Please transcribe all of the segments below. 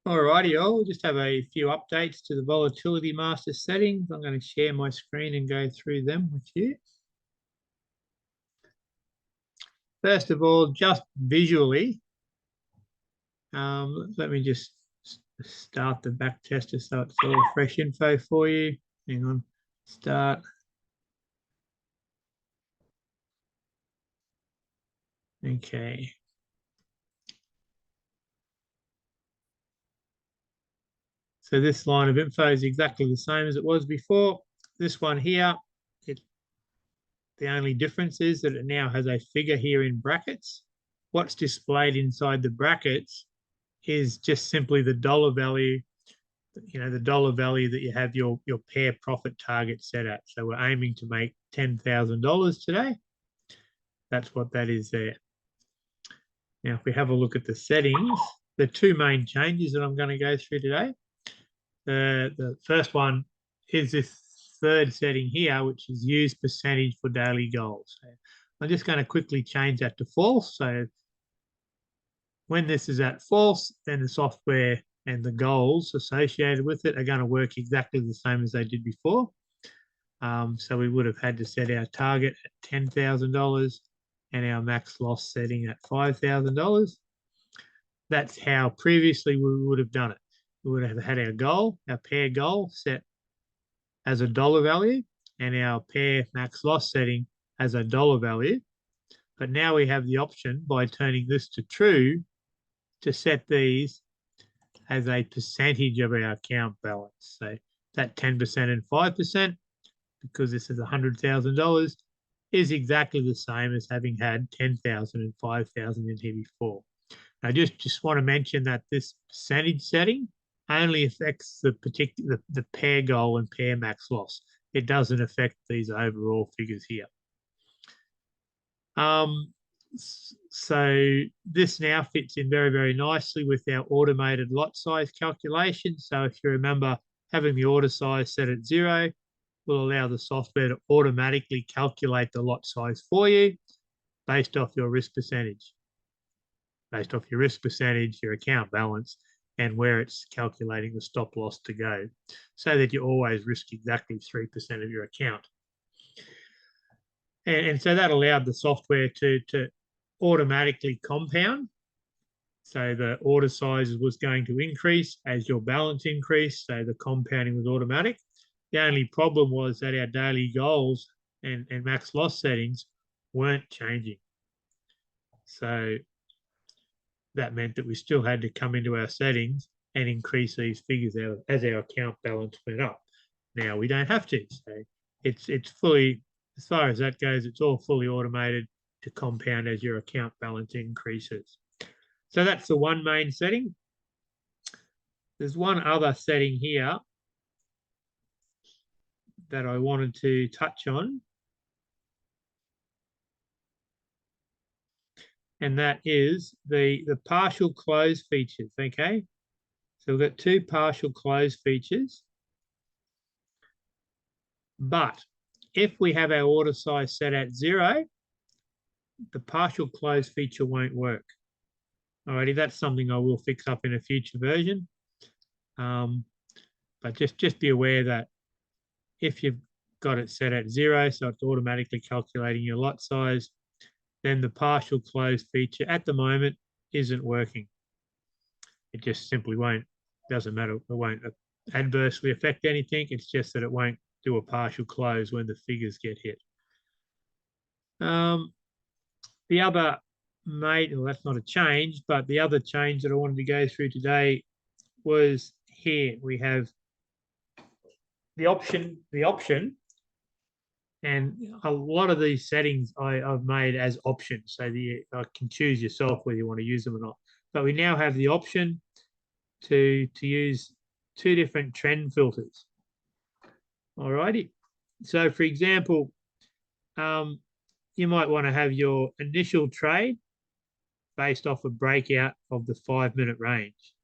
Alrighty, I'll just have a few updates to the volatility master settings. I'm going to share my screen and go through them with you. First of all, just visually, let me just start the back tester so it's all fresh info for you. Hang on, start. Okay. So this line of info is exactly the same as it was before. This one here, the only difference is that it now has a figure here in brackets. What's displayed inside the brackets is just simply the dollar value, the dollar value that you have your pair profit target set at. So we're aiming to make $10,000 today. That's what that is there. Now, if we have a look at the settings, the two main changes that I'm going to go through today. The first one is this third setting here, which is use percentage for daily goals. So I'm just going to quickly change that to false. So when this is at false, then the software and the goals associated with it are going to work exactly the same as they did before. So we would have had to set our target at $10,000 and our max loss setting at $5,000. That's how previously we would have done it. We would have had our goal, our pair goal set as a dollar value and our pair max loss setting as a dollar value. But now we have the option by turning this to true to set these as a percentage of our account balance. So that 10% and 5%, because this is $100,000, is exactly the same as having had 10,000 and 5,000 in here before. I just want to mention that this percentage setting only affects the pair goal and pair max loss. It doesn't affect these overall figures here. So this now fits in very, very nicely with our automated lot size calculation. So if you remember, having the order size set at 0 will allow the software to automatically calculate the lot size for you based off your risk percentage. Based off your risk percentage, your account balance, and where it's calculating the stop loss to go, so that you always risk exactly 3% of your account. And so that allowed the software to automatically compound. So the order size was going to increase as your balance increased, so the compounding was automatic. The only problem was that our daily goals and max loss settings weren't changing. So that meant that we still had to come into our settings and increase these figures as our account balance went up. Now we don't have to. So it's fully, as far as that goes, it's all fully automated to compound as your account balance increases. So that's the one main setting. There's one other setting here that I wanted to touch on, and that is the partial close features, okay? So we've got two partial close features, but if we have our order size set at 0, the partial close feature won't work. Alrighty, that's something I will fix up in a future version. But just be aware that if you've got it set at 0, so it's automatically calculating your lot size, then the partial close feature at the moment isn't working. It just simply won't, doesn't matter, it won't adversely affect anything. It's just that it won't do a partial close when the figures get hit. The other well, that's not a change, but the other change that I wanted to go through today was here. We have the option, and a lot of these settings I've made as options, so I can choose yourself whether you want to use them or not. But we now have the option to use two different trend filters. Alrighty. So for example, you might want to have your initial trade based off a breakout of the 5-minute range.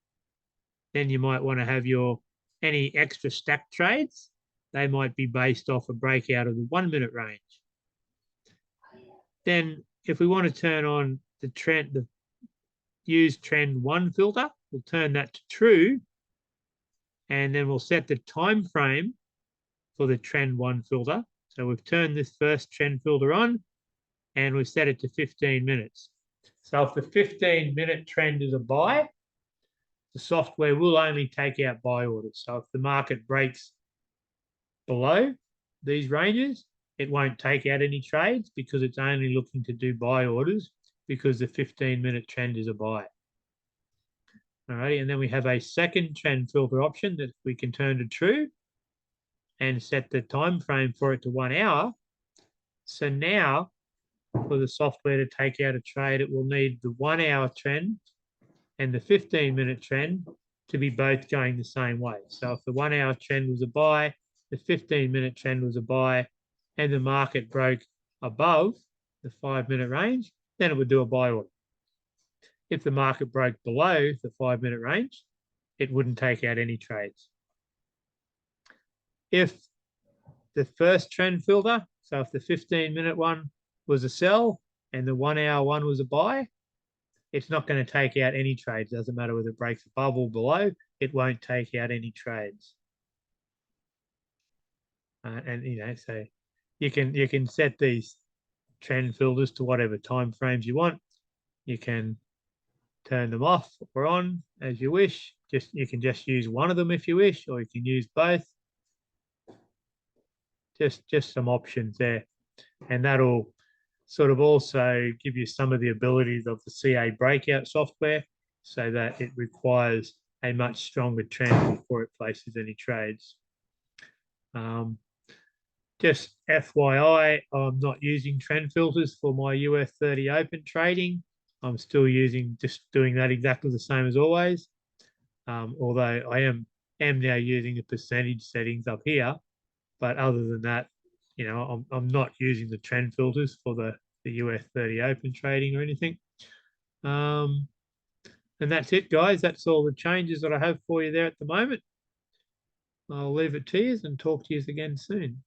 Then you might want to have any extra stack trades. They might be based off a breakout of the 1-minute range. Then if we want to turn on the use trend 1 filter, we'll turn that to true, and then we'll set the time frame for the trend 1 filter. So we've turned this first trend filter on, and we've set it to 15 minutes. So if the 15-minute trend is a buy, the software will only take out buy orders. So if the market breaks below these ranges, it won't take out any trades because it's only looking to do buy orders because the 15-minute trend is a buy. All right, and then we have a second trend filter option that we can turn to true and set the time frame for it to 1 hour. So now for the software to take out a trade, it will need the 1 hour trend and the 15-minute trend to be both going the same way. So if the 1 hour trend was a buy, the 15-minute trend was a buy, and the market broke above the 5-minute range, then it would do a buy order. If the market broke below the 5-minute range, it wouldn't take out any trades. If the first trend filter, so if the 15-minute one was a sell and the 1 hour one was a buy, it's not going to take out any trades. Doesn't matter whether it breaks above or below, it won't take out any trades. And so you can set these trend filters to whatever time frames you want. You can turn them off or on as you wish. You can just use one of them if you wish, or you can use both. Just some options there, and that'll sort of also give you some of the abilities of the CA breakout software, so that it requires a much stronger trend before it places any trades. Just FYI, I'm not using trend filters for my UF30 open trading. I'm still just doing that exactly the same as always. Although I am now using the percentage settings up here, but other than that, I'm not using the trend filters for the UF30 open trading or anything. And that's it, guys. That's all the changes that I have for you there at the moment. I'll leave it to you and talk to you again soon.